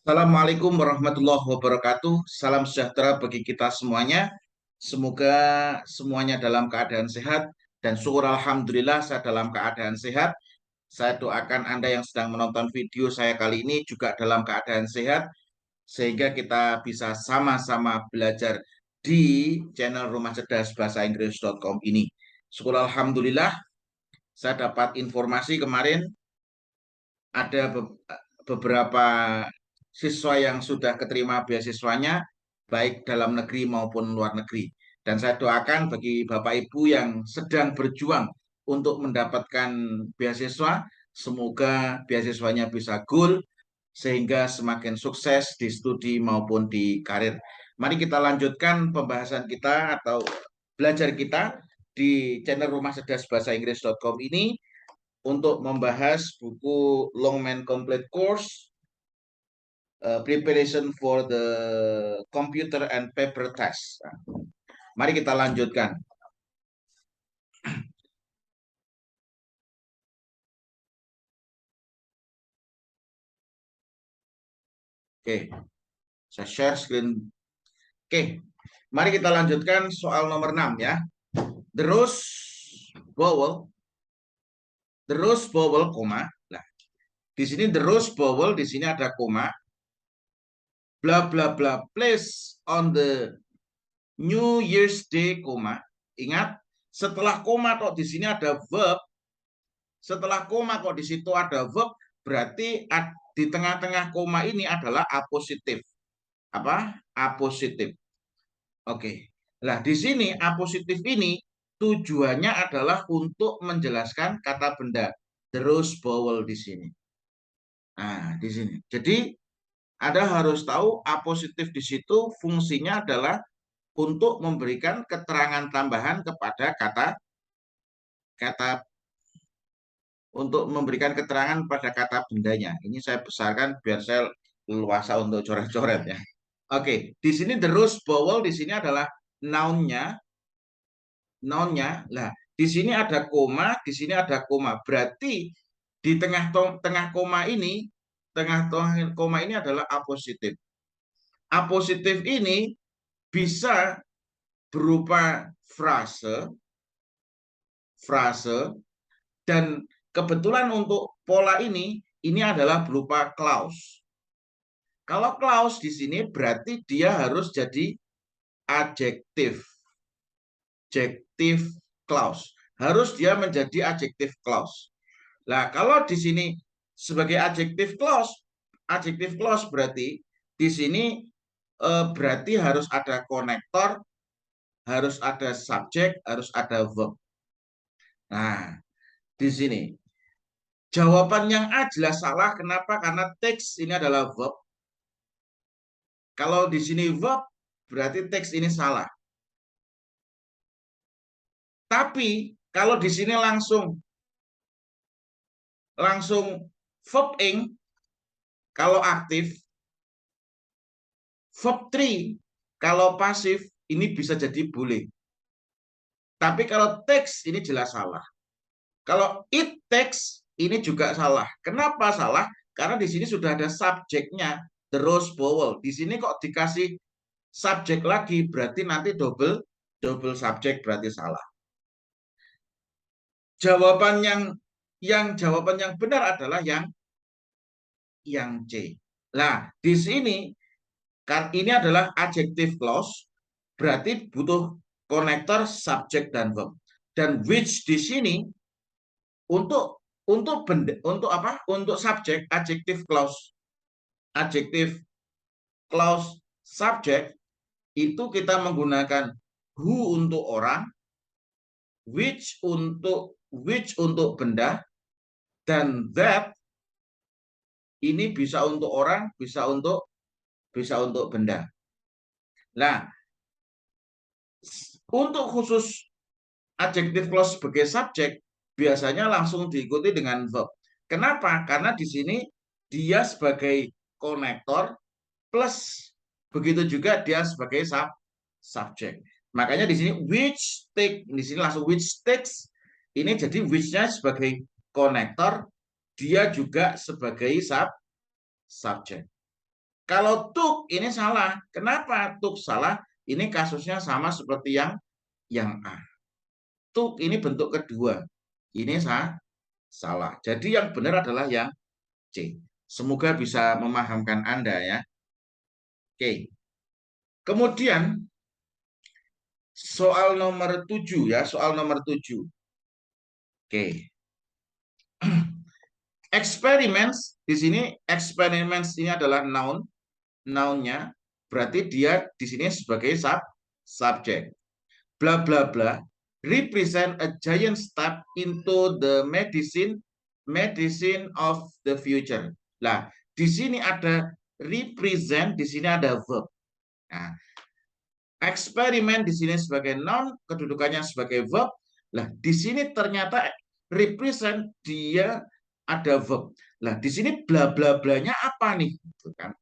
Assalamualaikum warahmatullahi wabarakatuh. Salam sejahtera bagi kita semuanya. Semoga semuanya dalam keadaan sehat dan syukur alhamdulillah saya dalam keadaan sehat. Saya doakan Anda yang sedang menonton video saya kali ini juga dalam keadaan sehat sehingga kita bisa sama-sama belajar di channel Rumah Cerdas Bahasa Inggris.com ini. Syukur alhamdulillah saya dapat informasi kemarin ada beberapa siswa yang sudah keterima beasiswanya, baik dalam negeri maupun luar negeri. Dan saya doakan bagi Bapak Ibu yang sedang berjuang untuk mendapatkan beasiswa, semoga beasiswanya bisa goal, sehingga semakin sukses di studi maupun di karir. Mari kita lanjutkan pembahasan kita atau belajar kita di channel Rumah Cerdas Bahasa Inggris.com ini untuk membahas buku Longman Complete Course Preparation for the Computer and Paper Test. Mari kita lanjutkan. Oke, saya share screen. Oke, mari kita lanjutkan soal nomor 6 ya. The rose vowel, koma. Nah, di sini the rose vowel, di sini ada koma. Bla bla bla, place on the New Year's Day, koma. Ingat, setelah koma kok di sini ada verb. Setelah koma kok di situ ada verb, berarti di tengah-tengah koma ini adalah apositif. Apa? Apositif. Oke. Nah, di sini apositif ini tujuannya adalah untuk menjelaskan kata benda. The rose vowel di sini. Nah, di sini. Jadi, Anda harus tahu apositif di situ fungsinya adalah untuk memberikan keterangan tambahan kepada kata untuk memberikan keterangan pada kata bendanya. Ini saya besarkan biar saya leluasa untuk coret-coret ya. Oke, di sini the rose vowel di sini adalah noun-nya. Noun-nya. Lah, di sini ada koma, di sini ada koma. Berarti di tengah koma ini, tengah koma ini adalah apositif. Apositif ini bisa berupa frase, dan kebetulan untuk pola ini adalah berupa clause. Kalau clause di sini berarti dia harus jadi adjektif. Adjective clause. Harus dia menjadi adjective clause. Nah, kalau di sini sebagai adjective clause berarti di sini berarti harus ada konektor, harus ada subjek, harus ada verb. Nah, di sini jawaban yang A jelas salah. Kenapa? Karena teks ini adalah verb. Kalau di sini verb, berarti teks ini salah. Tapi kalau di sini langsung verb ing, kalau aktif, verb 3 kalau pasif, ini bisa jadi boleh. Tapi kalau teks ini jelas salah. Kalau it takes ini juga salah. Kenapa salah? Karena di sini sudah ada subjeknya, the rose vowel. Di sini kok dikasih subjek lagi, berarti nanti double subjek, berarti salah. Jawaban jawaban yang benar adalah yang C. Nah, di sini kan ini adalah adjective clause, berarti butuh konektor, subjek dan verb. Dan which di sini untuk benda, untuk apa? Untuk subjek adjective clause subjek itu kita menggunakan who untuk orang, which untuk benda, dan that ini bisa untuk orang, bisa untuk benda. Nah, untuk khusus adjective clause sebagai subjek biasanya langsung diikuti dengan verb. Kenapa? Karena di sini dia sebagai konektor plus begitu juga dia sebagai subjek. Makanya di sini which take, di sini langsung which takes, ini jadi which-nya sebagai konektor, dia juga sebagai subjek. Kalau took ini salah. Kenapa took salah? Ini kasusnya sama seperti yang A. Took ini bentuk kedua. Ini salah. Jadi yang benar adalah yang C. Semoga bisa memahamkan Anda ya. Oke. Kemudian soal nomor 7 ya, soal nomor 7. Oke. Experiments di sini experiments ini adalah nounnya, berarti dia di sini sebagai subjek. Bla bla bla represent a giant step into the medicine of the future. Nah, di sini ada represent, di sini ada verb. Nah, eksperimen di sini sebagai noun, kedudukannya sebagai verb. Lah, di sini ternyata represent dia ada verb. Lah, di sini bla bla blanya apa nih? Gitu kan.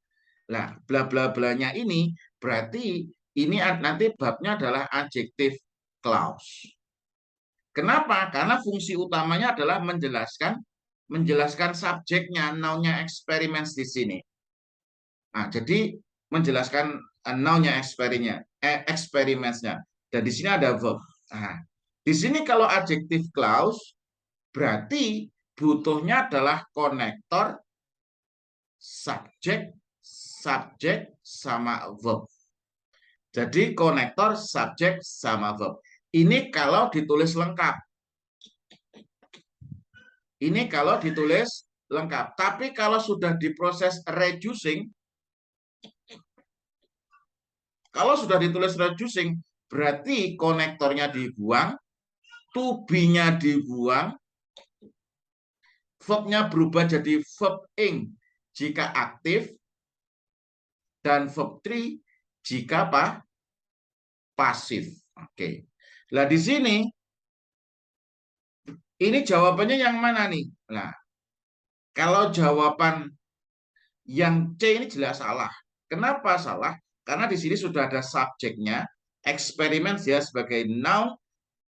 Lah, bla bla blanya ini berarti ini nanti babnya adalah adjective clause. Kenapa? Karena fungsi utamanya adalah menjelaskan subjeknya, nounnya experiments di sini. Nah, jadi menjelaskan nounnya experimentsnya. Dan di sini ada verb. Nah, di sini kalau adjective clause berarti butuhnya adalah konektor subjek sama verb. Jadi konektor subjek sama verb. Ini kalau ditulis lengkap. Ini kalau ditulis lengkap. Tapi kalau sudah diproses reducing, kalau sudah ditulis reducing, berarti konektornya dibuang, to be-nya dibuang, verb-nya berubah jadi verb ing jika aktif, dan verb 3 jika pasif. Oke. Nah, di sini ini jawabannya yang mana nih? Nah, kalau jawaban yang C ini jelas salah. Kenapa salah? Karena di sini sudah ada subjeknya, eksperimen dia sebagai noun,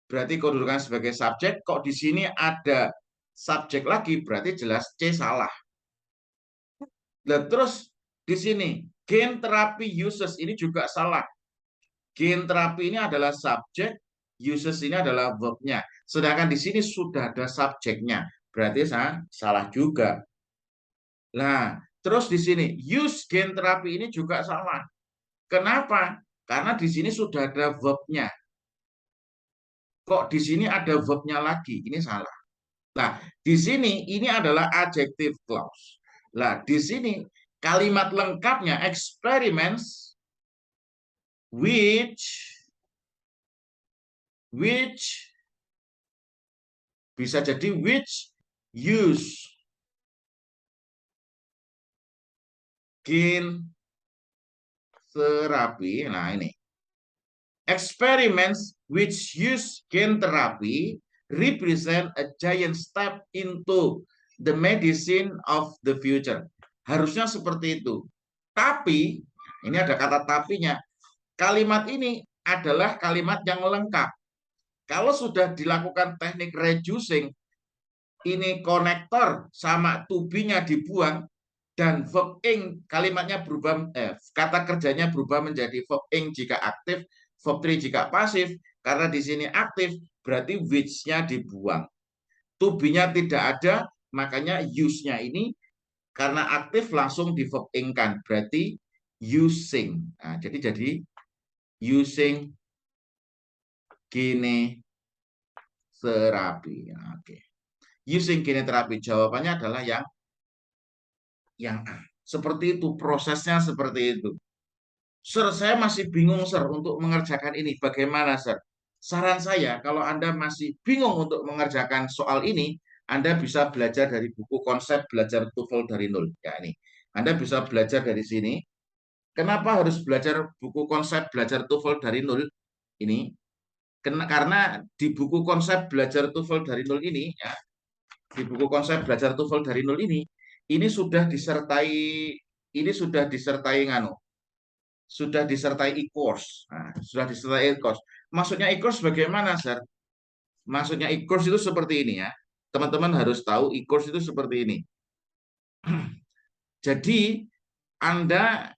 berarti kedudukan sebagai subjek. Kok di sini ada subjek lagi, berarti jelas C salah. Dan terus di sini gain therapy uses ini juga salah. Gain terapi ini adalah subjek, uses ini adalah verbnya. Sedangkan di sini sudah ada subjeknya, berarti salah juga. Nah, terus di sini use gain terapi ini juga salah. Kenapa? Karena di sini sudah ada verbnya. Kok di sini ada verbnya lagi? Ini salah. Nah, di sini ini adalah adjective clause. Nah, di sini kalimat lengkapnya experiments which bisa jadi which use gain therapy. Nah, ini experiments which use gain therapy represent a giant step into the medicine of the future. Harusnya seperti itu. Tapi, ini ada kata tapinya. Kalimat ini adalah kalimat yang lengkap. Kalau sudah dilakukan teknik reducing, ini konektor sama to be-nya dibuang, dan verb ing kalimatnya berubah, kata kerjanya berubah menjadi verb ing jika aktif, verb 3 jika pasif. Karena di sini aktif, berarti which-nya dibuang. To be-nya tidak ada, makanya use-nya ini karena aktif langsung di verb ing-kan, berarti using. Nah, jadi using kineterapi. Oke. Using kineterapi, jawabannya adalah yang A. Seperti itu, prosesnya seperti itu. Sir, saya masih bingung, Sir, untuk mengerjakan ini. Bagaimana, Sir? Saran saya, kalau Anda masih bingung untuk mengerjakan soal ini, Anda bisa belajar dari buku konsep belajar TOEFL dari nol. Ya, ini. Anda bisa belajar dari sini. Kenapa harus belajar buku konsep belajar TOEFL dari nol? Ini karena di buku konsep belajar TOEFL dari nol ini, ya, di buku konsep belajar TOEFL dari nol ini sudah disertai sudah disertai e-course. Nah, sudah disertai e-course. Maksudnya e-course bagaimana, Sir? Maksudnya e-course itu seperti ini ya. Teman-teman harus tahu e-course itu seperti ini. Jadi Anda,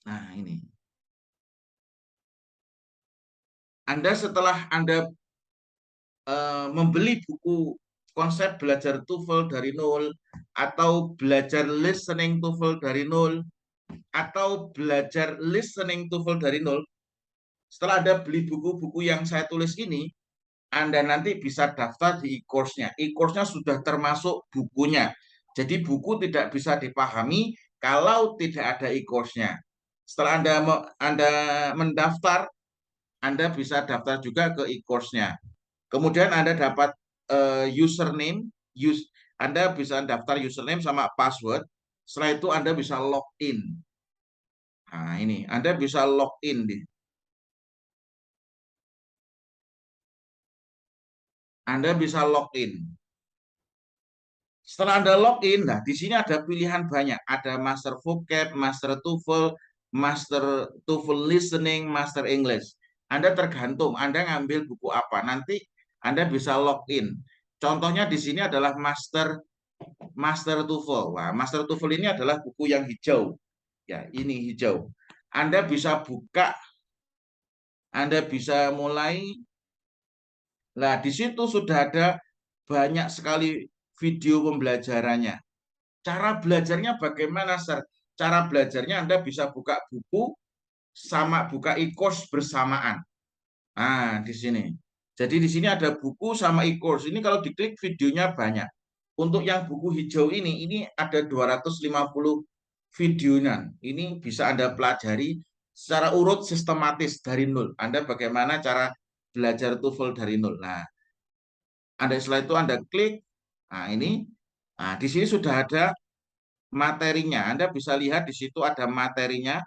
nah ini, Anda setelah Anda membeli buku konsep belajar TOEFL dari nol, atau belajar listening TOEFL dari nol, atau belajar listening TOEFL dari nol, setelah Anda beli buku-buku yang saya tulis ini, Anda nanti bisa daftar di e-course-nya. E-course-nya sudah termasuk bukunya. Jadi buku tidak bisa dipahami kalau tidak ada e-course-nya. Setelah Anda mendaftar, Anda bisa daftar juga ke e-course-nya. Kemudian Anda dapat username, Anda bisa daftar username sama password. Setelah itu Anda bisa login. Nah, ini Anda bisa login deh. Anda bisa login. Setelah Anda login, nah di sini ada pilihan banyak. Ada Master Vocab, Master TOEFL, Master TOEFL Listening, Master English. Anda tergantung Anda ngambil buku apa. Nanti Anda bisa login. Contohnya di sini adalah Master TOEFL. Nah, Master TOEFL ini adalah buku yang hijau. Ya, ini hijau. Anda bisa buka, Anda bisa mulai. Nah, di situ sudah ada banyak sekali video pembelajarannya. Cara belajarnya bagaimana, Sir? Cara belajarnya Anda bisa buka buku sama buka e-course bersamaan. Nah, di sini. Jadi di sini ada buku sama e-course. Ini kalau diklik videonya banyak. Untuk yang buku hijau ini ada 250 videonya. Ini bisa Anda pelajari secara urut sistematis dari nol. Anda bagaimana cara belajar TOEFL dari nol. Nah, setelah itu Anda klik. Nah, ini. Nah, di sini sudah ada materinya. Anda bisa lihat di situ ada materinya.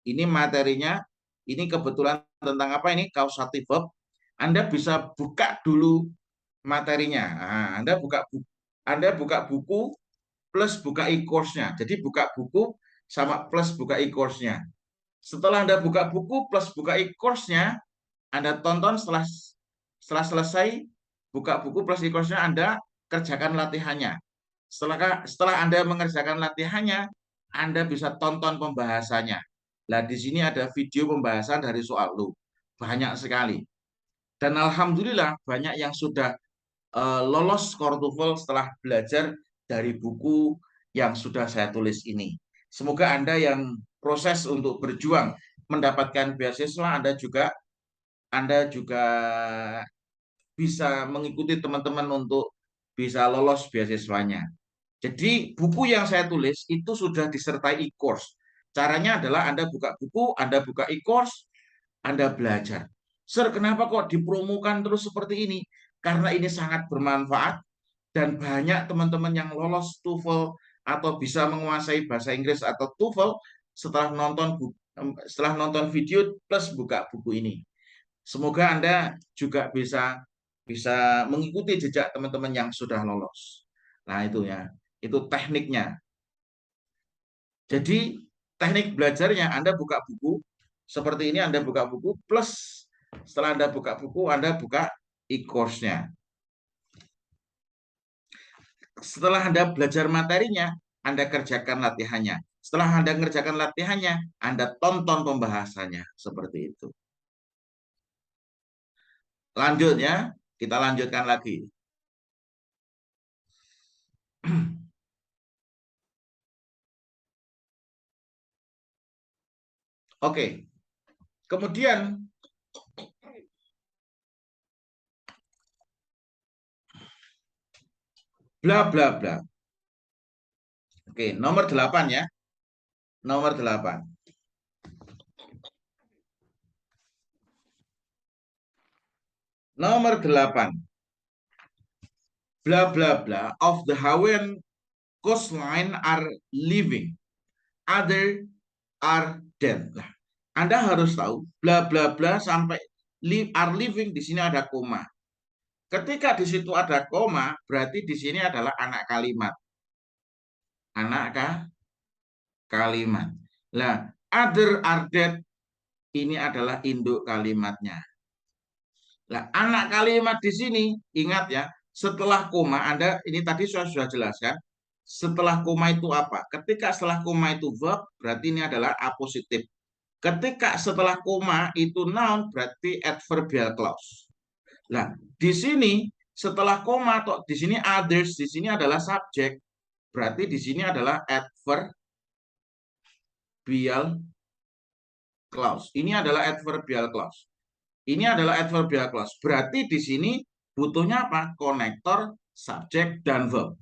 Ini materinya. Ini kebetulan tentang apa ini? Causative verb. Anda bisa buka dulu materinya. Nah, Anda buka buku plus buka e-course-nya. Jadi buka buku sama plus buka e-course-nya. Setelah Anda buka buku plus buka e-course-nya, Anda tonton setelah selesai buka buku plus e-course-nya, Anda kerjakan latihannya. Setelah Anda mengerjakan latihannya, Anda bisa tonton pembahasannya. Nah, di sini ada video pembahasan dari soal lu. Banyak sekali. Dan alhamdulillah banyak yang sudah lolos skor TOEFL setelah belajar dari buku yang sudah saya tulis ini. Semoga Anda yang proses untuk berjuang mendapatkan beasiswa, Anda juga bisa mengikuti teman-teman untuk bisa lolos beasiswanya. Jadi buku yang saya tulis itu sudah disertai e-course. Caranya adalah Anda buka buku, Anda buka e-course, Anda belajar. Sir, kenapa kok dipromokan terus seperti ini? Karena ini sangat bermanfaat dan banyak teman-teman yang lolos TOEFL atau bisa menguasai bahasa Inggris atau TOEFL setelah nonton video plus buka buku ini. Semoga Anda juga bisa bisa mengikuti jejak teman-teman yang sudah lolos. Nah, itu ya. Itu tekniknya. Jadi, teknik belajarnya Anda buka buku seperti ini, Anda buka buku plus setelah Anda buka buku, Anda buka e-course-nya. Setelah Anda belajar materinya, Anda kerjakan latihannya. Setelah Anda kerjakan latihannya, Anda tonton pembahasannya. Seperti itu. Lanjut ya, kita lanjutkan lagi. Oke, kemudian bla bla bla. Oke, nomor 8 ya. Nomor 8. Nomor 8. Bla bla bla of the Hawaiian coastline are living. Other are dead. Nah, Anda harus tahu bla bla bla sampai are living di sini ada koma. Ketika di situ ada koma, berarti di sini adalah anak kalimat. Anak kalimat. Nah, other are dead ini adalah induk kalimatnya. Nah, anak kalimat di sini ingat ya, setelah koma Anda ini tadi sudah jelaskan, Setelah koma itu apa? Ketika setelah koma itu verb, berarti ini adalah apositif. Ketika setelah koma itu noun, berarti adverbial clause. Nah, di sini setelah koma atau di sini others, di sini adalah subjek. Berarti di sini adalah adverbial clause. Ini adalah adverbial clause. Ini adalah adverbial clause. Berarti di sini butuhnya apa? Konektor, subjek, dan verb.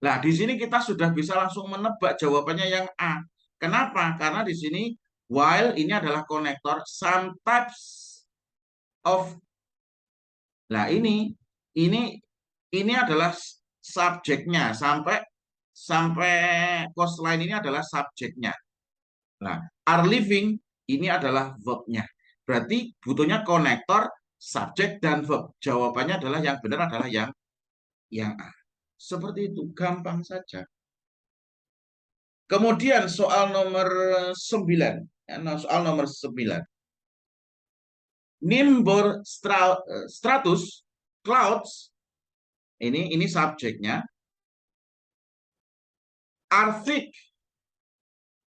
Nah, di sini kita sudah bisa langsung menebak jawabannya yang A. Kenapa? Karena di sini while ini adalah konektor, some types of. Nah, ini adalah subjeknya sampai sampai coastline ini adalah subjeknya. Nah, are living ini adalah verbnya. Berarti butuhnya konektor, subjek, dan verb. Jawabannya adalah yang benar adalah yang A. Seperti itu, gampang saja. Kemudian soal nomor 9. Soal nomor 9. Nimbus stratus clouds ini subjeknya. Are thick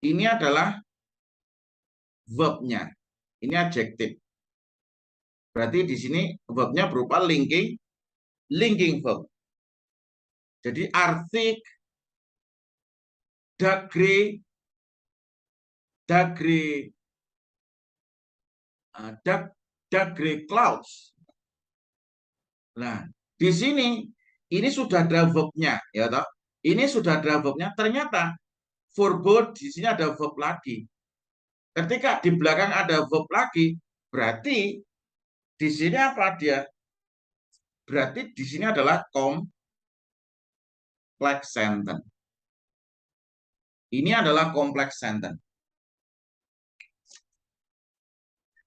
ini adalah verbnya. Ini adjektif. Berarti di sini verbnya berupa linking verb. Jadi are thick, dark gray, dark gray clouds. Nah, di sini ini sudah ada verbnya, ya toh? Ini sudah ada verbnya. Ternyata verb di sini ada verb lagi. Ketika di belakang ada verb lagi, berarti di sini apa dia? Berarti di sini adalah complex sentence. Ini adalah complex sentence.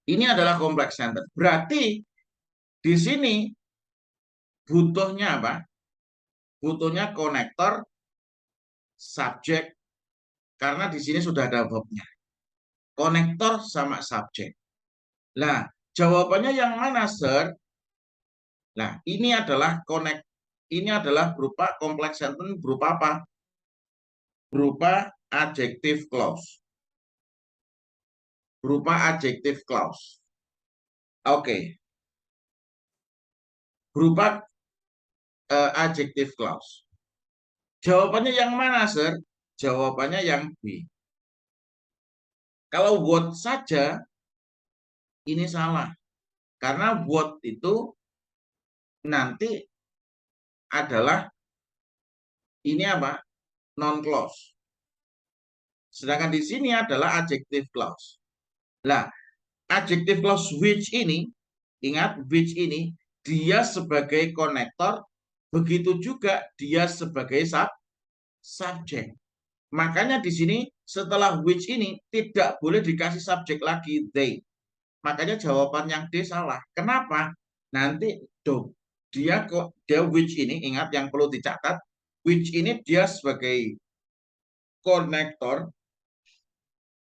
Ini adalah complex sentence. Berarti di sini butuhnya apa? Butuhnya konektor, subjek, karena di sini sudah ada verbnya. Konektor sama subjek. Nah, jawabannya yang mana, Sir? Nah, ini adalah berupa complex sentence berupa apa? Berupa adjective clause. Berupa adjective clause. Oke. Berupa adjective clause. Jawabannya yang mana, Sir? Jawabannya yang B. Kalau what saja, ini salah. Karena what itu nanti adalah ini apa? Non-clause. Sedangkan di sini adalah adjective clause. Nah, adjective clause which ini, ingat which ini, dia sebagai konektor, begitu juga dia sebagai subjek. Makanya di sini setelah which ini tidak boleh dikasih subjek lagi they. Makanya jawaban yang D salah. Kenapa? Nanti dia which ini, ingat yang perlu dicatat, which ini dia sebagai konektor,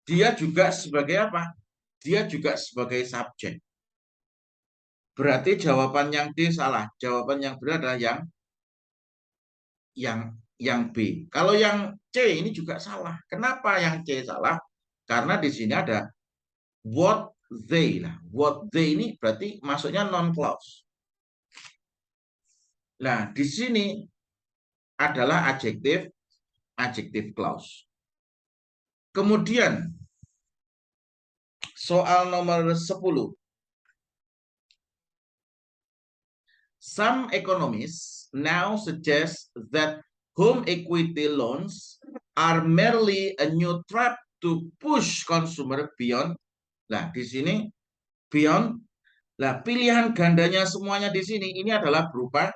dia juga sebagai apa? Dia juga sebagai subjek. Berarti jawaban yang D salah. Jawaban yang benar adalah yang B. Kalau yang C ini juga salah. Kenapa yang C salah? Karena di sini ada what they. Nah, what they ini berarti masuknya non clause. Nah, di sini adalah adjective clause. Kemudian soal nomor 10. Some economists now suggest that home equity loans are merely a new trap to push consumer beyond. Nah, di sini beyond. Nah, pilihan gandanya semuanya di sini ini adalah berupa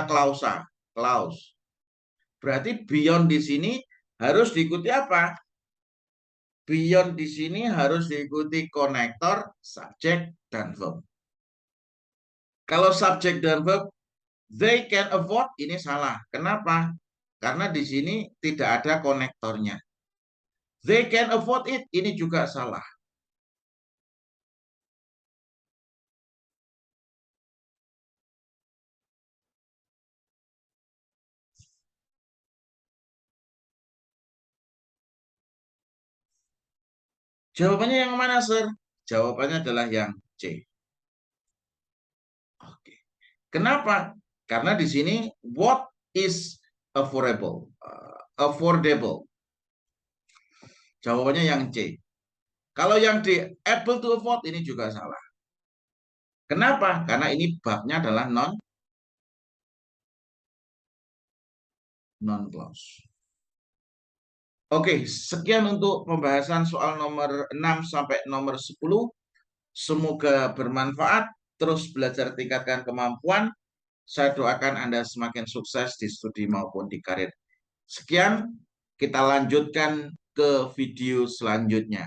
clause. Berarti beyond di sini harus diikuti apa? Beyond di sini harus diikuti konektor, subjek, dan verb. Kalau subjek dan verb, they can afford, ini salah. Kenapa? Karena di sini tidak ada konektornya. They can afford it, ini juga salah. Jawabannya yang mana, Sir? Jawabannya adalah yang C. Oke. Kenapa? Karena di sini what is affordable? Affordable. Jawabannya yang C. Kalau yang D, able to afford, ini juga salah. Kenapa? Karena ini babnya adalah non-clause. Oke, sekian untuk pembahasan soal nomor 6 sampai nomor 10. Semoga bermanfaat. Terus belajar tingkatkan kemampuan. Saya doakan Anda semakin sukses di studi maupun di karir. Sekian, kita lanjutkan ke video selanjutnya.